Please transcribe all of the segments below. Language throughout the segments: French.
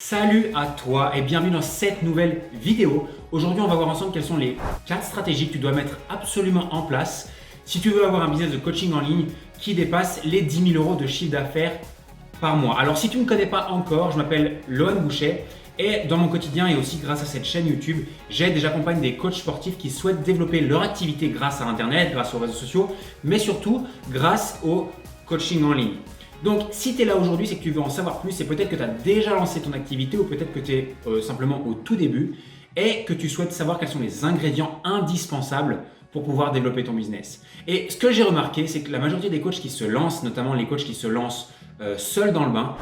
Salut à toi et bienvenue dans cette nouvelle vidéo. Aujourd'hui, on va voir ensemble quelles sont les 4 stratégies que tu dois mettre absolument en place si tu veux avoir un business de coaching en ligne qui dépasse les 10 000 € de chiffre d'affaires par mois. Alors, si tu ne me connais pas encore, je m'appelle Lohan Boucher et dans mon quotidien et aussi grâce à cette chaîne YouTube, j'aide et j'accompagne des coachs sportifs qui souhaitent développer leur activité grâce à Internet, grâce aux réseaux sociaux, mais surtout grâce au coaching en ligne. Donc, si tu es là aujourd'hui, c'est que tu veux en savoir plus et peut-être que tu as déjà lancé ton activité ou peut-être que tu es simplement au tout début et que tu souhaites savoir quels sont les ingrédients indispensables pour pouvoir développer ton business. Et ce que j'ai remarqué, c'est que la majorité des coachs qui se lancent, notamment les coachs qui se lancent seuls dans le bain,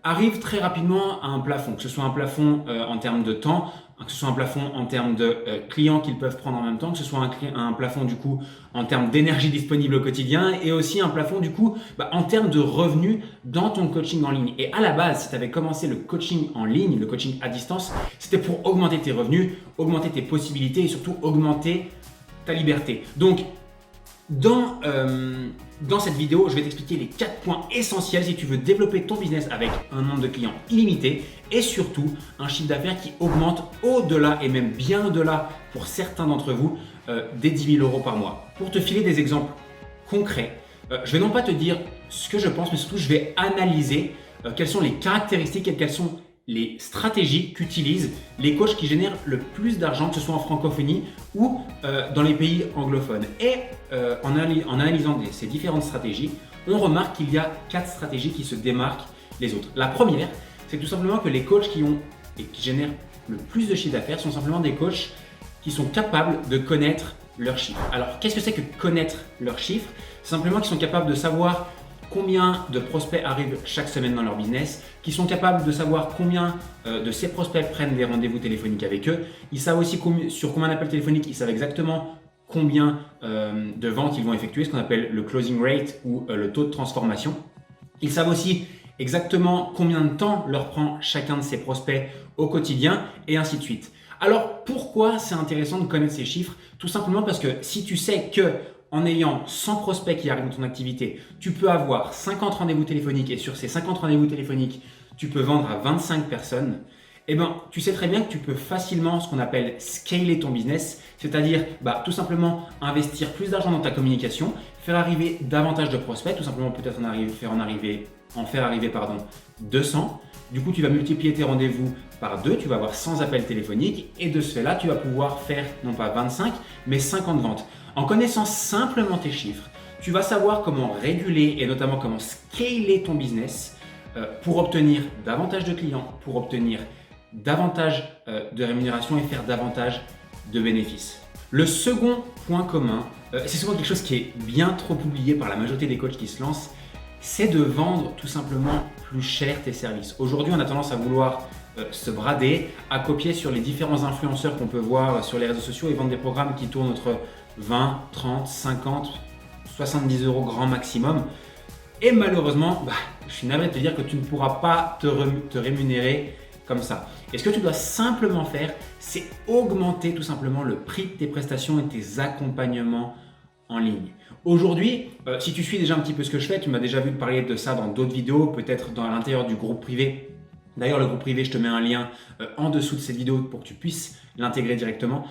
arrivent très rapidement à un plafond, que ce soit un plafond en termes de temps, que ce soit un plafond en termes de clients qu'ils peuvent prendre en même temps, que ce soit un plafond du coup en termes d'énergie disponible au quotidien et aussi un plafond du coup en termes de revenus dans ton coaching en ligne. Et à la base, si tu avais commencé le coaching en ligne, le coaching à distance, c'était pour augmenter tes revenus, augmenter tes possibilités et surtout augmenter ta liberté. Donc, dans cette vidéo, je vais t'expliquer les 4 points essentiels si tu veux développer ton business avec un nombre de clients illimité et surtout un chiffre d'affaires qui augmente au-delà et même bien au-delà pour certains d'entre vous des 10 000 € par mois. Pour te filer des exemples concrets, je vais non pas te dire ce que je pense, mais surtout je vais analyser quelles sont les caractéristiques et quelles sont les stratégies qu'utilisent les coachs qui génèrent le plus d'argent, que ce soit en francophonie ou dans les pays anglophones. Et en analysant ces différentes stratégies, on remarque qu'il y a 4 stratégies qui se démarquent les autres. La première, c'est tout simplement que les coachs qui génèrent le plus de chiffre d'affaires sont simplement des coachs qui sont capables de connaître leurs chiffres. Alors, qu'est-ce que c'est que connaître leurs chiffres? C'est simplement qu'ils sont capables de savoir combien de prospects arrivent chaque semaine dans leur business, qui sont capables de savoir combien de ces prospects prennent des rendez-vous téléphoniques avec eux. Ils savent aussi sur combien d'appels téléphoniques, ils savent exactement combien de ventes ils vont effectuer, ce qu'on appelle le closing rate ou le taux de transformation. Ils savent aussi exactement combien de temps leur prend chacun de ces prospects au quotidien et ainsi de suite. Alors pourquoi c'est intéressant de connaître ces chiffres? Tout simplement parce que si tu sais que en ayant 100 prospects qui arrivent dans ton activité, tu peux avoir 50 rendez-vous téléphoniques et sur ces 50 rendez-vous téléphoniques, tu peux vendre à 25 personnes, eh ben, tu sais très bien que tu peux facilement ce qu'on appelle scaler ton business, c'est-à-dire tout simplement investir plus d'argent dans ta communication, faire arriver davantage de prospects, tout simplement peut-être en faire arriver 200. Du coup, tu vas multiplier tes rendez-vous par 2, tu vas avoir 100 appels téléphoniques et de ce fait-là, tu vas pouvoir faire non pas 25, mais 50 ventes. En connaissant simplement tes chiffres, tu vas savoir comment réguler et notamment comment scaler ton business pour obtenir davantage de clients, pour obtenir davantage de rémunération et faire davantage de bénéfices. Le second point commun, c'est souvent quelque chose qui est bien trop oublié par la majorité des coachs qui se lancent, c'est de vendre tout simplement plus cher tes services. Aujourd'hui, on a tendance à vouloir se brader, à copier sur les différents influenceurs qu'on peut voir sur les réseaux sociaux et vendre des programmes qui tournent entre 20, 30, 50, 70 € grand maximum. Et malheureusement, je suis navré de te dire que tu ne pourras pas te rémunérer comme ça. Et ce que tu dois simplement faire, c'est augmenter tout simplement le prix de tes prestations et tes accompagnements en ligne. Aujourd'hui, si tu suis déjà un petit peu ce que je fais, tu m'as déjà vu parler de ça dans d'autres vidéos, peut-être dans l'intérieur du groupe privé. D'ailleurs, le groupe privé, je te mets un lien en dessous de cette vidéo pour que tu puisses l'intégrer directement.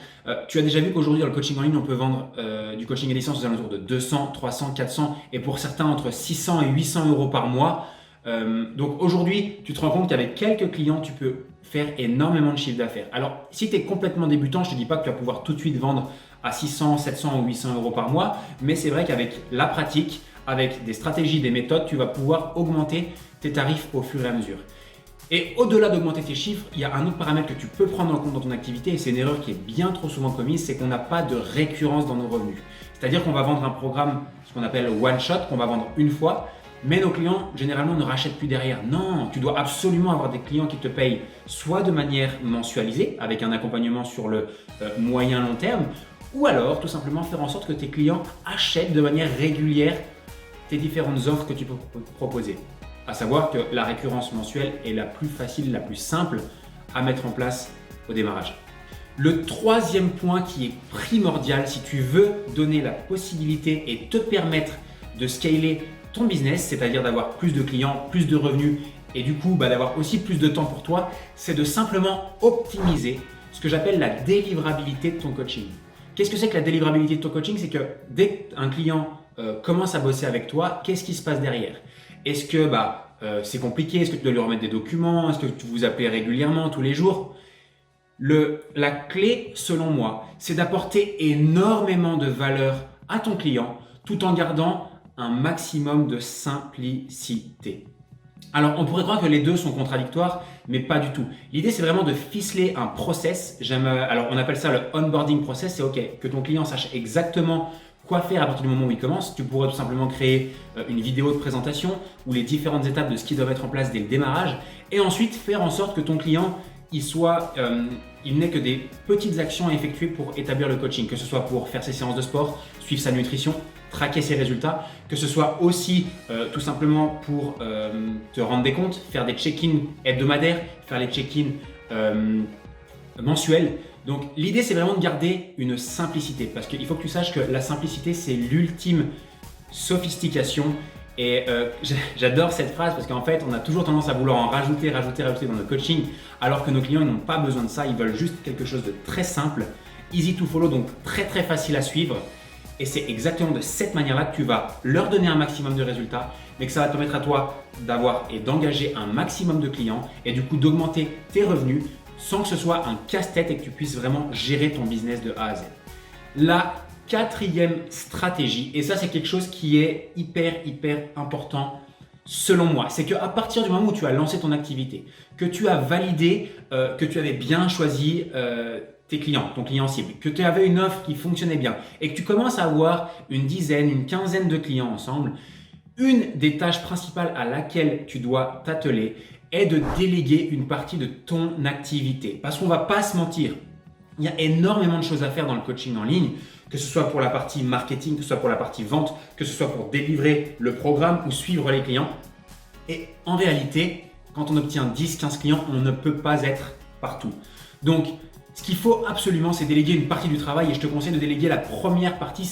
Tu as déjà vu qu'aujourd'hui, dans le coaching en ligne, on peut vendre du coaching à distance aux alentours de 200, 300, 400 et pour certains entre 600 et 800 € par mois. Donc aujourd'hui, tu te rends compte qu'avec quelques clients, tu peux faire énormément de chiffre d'affaires. Alors, si tu es complètement débutant, je ne te dis pas que tu vas pouvoir tout de suite vendre à 600, 700 ou 800 € par mois, mais c'est vrai qu'avec la pratique, avec des stratégies, des méthodes, tu vas pouvoir augmenter tes tarifs au fur et à mesure. Et au-delà d'augmenter tes chiffres, il y a un autre paramètre que tu peux prendre en compte dans ton activité et c'est une erreur qui est bien trop souvent commise, c'est qu'on n'a pas de récurrence dans nos revenus. C'est-à-dire qu'on va vendre un programme, ce qu'on appelle one shot, qu'on va vendre une fois, mais nos clients généralement ne rachètent plus derrière. Non, tu dois absolument avoir des clients qui te payent soit de manière mensualisée, avec un accompagnement sur le moyen long terme, ou alors tout simplement faire en sorte que tes clients achètent de manière régulière tes différentes offres que tu peux proposer. À savoir que la récurrence mensuelle est la plus facile, la plus simple à mettre en place au démarrage. Le troisième point qui est primordial si tu veux donner la possibilité et te permettre de scaler ton business, c'est-à-dire d'avoir plus de clients, plus de revenus et du coup d'avoir aussi plus de temps pour toi, c'est de simplement optimiser ce que j'appelle la délivrabilité de ton coaching. Qu'est-ce que c'est que la délivrabilité de ton coaching? C'est que dès qu'un client commence à bosser avec toi, qu'est-ce qui se passe derrière? Est-ce que c'est compliqué? Est-ce que tu dois lui remettre des documents? Est-ce que tu vous appelez régulièrement, tous les jours? La clé, selon moi, c'est d'apporter énormément de valeur à ton client tout en gardant un maximum de simplicité. Alors, on pourrait croire que les deux sont contradictoires, mais pas du tout. L'idée, c'est vraiment de ficeler un process. Alors, on appelle ça le onboarding process. C'est OK que ton client sache exactement quoi faire à partir du moment où il commence. Tu pourrais tout simplement créer une vidéo de présentation ou les différentes étapes de ce qui doit être en place dès le démarrage et ensuite faire en sorte que ton client il n'ait que des petites actions à effectuer pour établir le coaching, que ce soit pour faire ses séances de sport, suivre sa nutrition, traquer ses résultats, que ce soit aussi tout simplement pour te rendre des comptes, faire des check-in hebdomadaires, faire les check-in mensuels. Donc l'idée, c'est vraiment de garder une simplicité parce qu'il faut que tu saches que la simplicité, c'est l'ultime sophistication. Et j'adore cette phrase parce qu'en fait, on a toujours tendance à vouloir en rajouter dans nos coachings, alors que nos clients, ils n'ont pas besoin de ça. Ils veulent juste quelque chose de très simple, easy to follow, donc très facile à suivre. Et c'est exactement de cette manière-là que tu vas leur donner un maximum de résultats, mais que ça va te permettre à toi d'avoir et d'engager un maximum de clients et du coup d'augmenter tes revenus sans que ce soit un casse-tête et que tu puisses vraiment gérer ton business de A à Z. La quatrième stratégie, et ça c'est quelque chose qui est hyper important selon moi, c'est qu'à partir du moment où tu as lancé ton activité, que tu as validé que tu avais bien choisi tes clients, ton client cible, que tu avais une offre qui fonctionnait bien et que tu commences à avoir une dizaine, une quinzaine de clients ensemble, une des tâches principales à laquelle tu dois t'atteler est de déléguer une partie de ton activité. Parce qu'on ne va pas se mentir, il y a énormément de choses à faire dans le coaching en ligne, que ce soit pour la partie marketing, que ce soit pour la partie vente, que ce soit pour délivrer le programme ou suivre les clients. Et en réalité, quand on obtient 10-15 clients, on ne peut pas être partout. Donc, ce qu'il faut absolument, c'est déléguer une partie du travail et je te conseille de déléguer la première partie.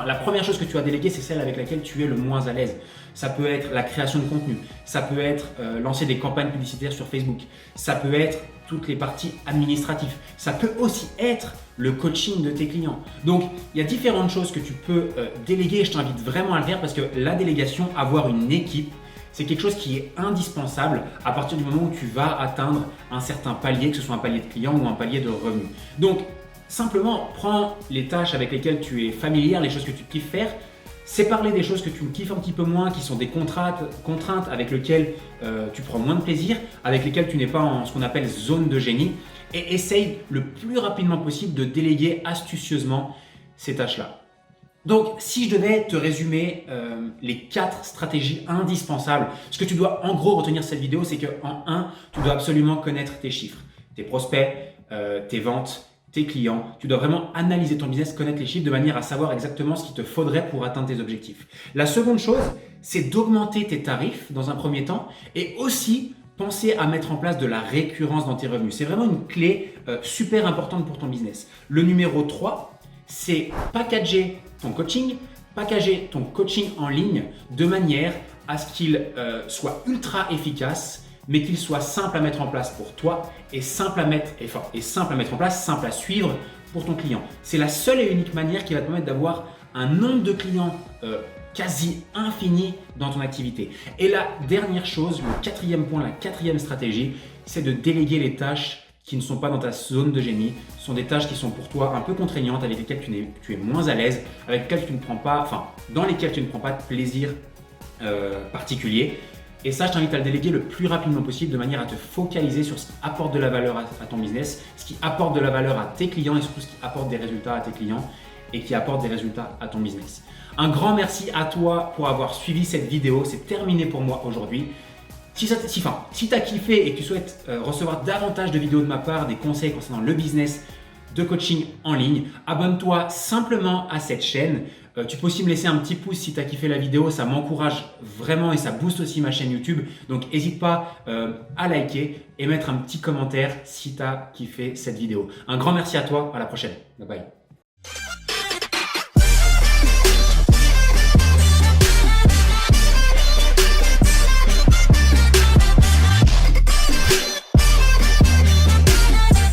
La première chose que tu as déléguée, c'est celle avec laquelle tu es le moins à l'aise. Ça peut être la création de contenu, ça peut être lancer des campagnes publicitaires sur Facebook, ça peut être toutes les parties administratives, ça peut aussi être le coaching de tes clients. Donc, il y a différentes choses que tu peux déléguer et je t'invite vraiment à le faire parce que la délégation, avoir une équipe, c'est quelque chose qui est indispensable à partir du moment où tu vas atteindre un certain palier, que ce soit un palier de clients ou un palier de revenus. Donc, simplement, prends les tâches avec lesquelles tu es familière, les choses que tu kiffes faire, sépare-les des choses que tu kiffes un petit peu moins, qui sont des contraintes avec lesquelles tu prends moins de plaisir, avec lesquelles tu n'es pas en ce qu'on appelle zone de génie, et essaye le plus rapidement possible de déléguer astucieusement ces tâches-là. Donc, si je devais te résumer les 4 stratégies indispensables, ce que tu dois en gros retenir de cette vidéo, c'est qu'en 1, tu dois absolument connaître tes chiffres, tes prospects, tes ventes, tes clients. Tu dois vraiment analyser ton business, connaître les chiffres de manière à savoir exactement ce qu'il te faudrait pour atteindre tes objectifs. La seconde chose, c'est d'augmenter tes tarifs dans un premier temps et aussi penser à mettre en place de la récurrence dans tes revenus. C'est vraiment une clé super importante pour ton business. Le numéro 3, c'est packager ton coaching en ligne de manière à ce qu'il soit ultra efficace, mais qu'il soit simple à mettre en place pour toi et simple à mettre en place, simple à suivre pour ton client. C'est la seule et unique manière qui va te permettre d'avoir un nombre de clients quasi infini dans ton activité. Et la dernière chose, le 4e point, la 4e stratégie, c'est de déléguer les tâches qui ne sont pas dans ta zone de génie. Ce sont des tâches qui sont pour toi un peu contraignantes, avec lesquelles tu es moins à l'aise, avec lesquelles tu ne prends pas, dans lesquelles tu ne prends pas de plaisir particulier. Et ça, je t'invite à le déléguer le plus rapidement possible de manière à te focaliser sur ce qui apporte de la valeur à ton business, ce qui apporte de la valeur à tes clients et surtout ce qui apporte des résultats à tes clients et qui apporte des résultats à ton business. Un grand merci à toi pour avoir suivi cette vidéo. C'est terminé pour moi aujourd'hui. Si tu as kiffé et que tu souhaites recevoir davantage de vidéos de ma part, des conseils concernant le business de coaching en ligne, abonne-toi simplement à cette chaîne. Tu peux aussi me laisser un petit pouce si tu as kiffé la vidéo, ça m'encourage vraiment et ça booste aussi ma chaîne YouTube. Donc n'hésite pas à liker et mettre un petit commentaire si tu as kiffé cette vidéo. Un grand merci à toi, à la prochaine. Bye bye.